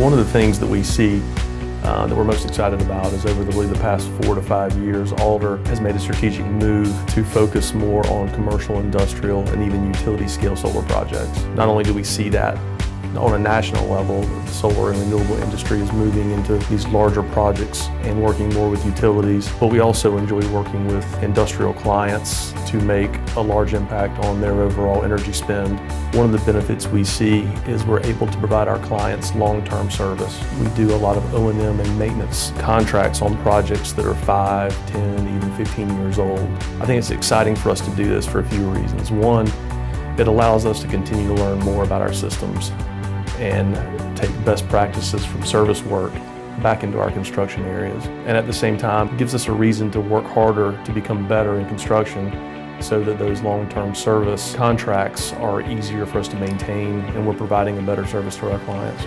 One of the things that we see that we're most excited about is over the past 4 to 5 years, Alder has made a strategic move to focus more on commercial, industrial, and even utility scale solar projects. Not only do we see that on a national level, the solar and renewable industry is moving into these larger projects and working more with utilities, but we also enjoy working with industrial clients to make a large impact on their overall energy spend. One of the benefits we see is we're able to provide our clients long-term service. We do a lot of O&M and maintenance contracts on projects that are 5, 10, even 15 years old. I think it's exciting for us to do this for a few reasons. One, it allows us to continue to learn more about our systems and take best practices from service work back into our construction areas. And at the same time, it gives us a reason to work harder to become better in construction so that those long-term service contracts are easier for us to maintain and we're providing a better service to our clients.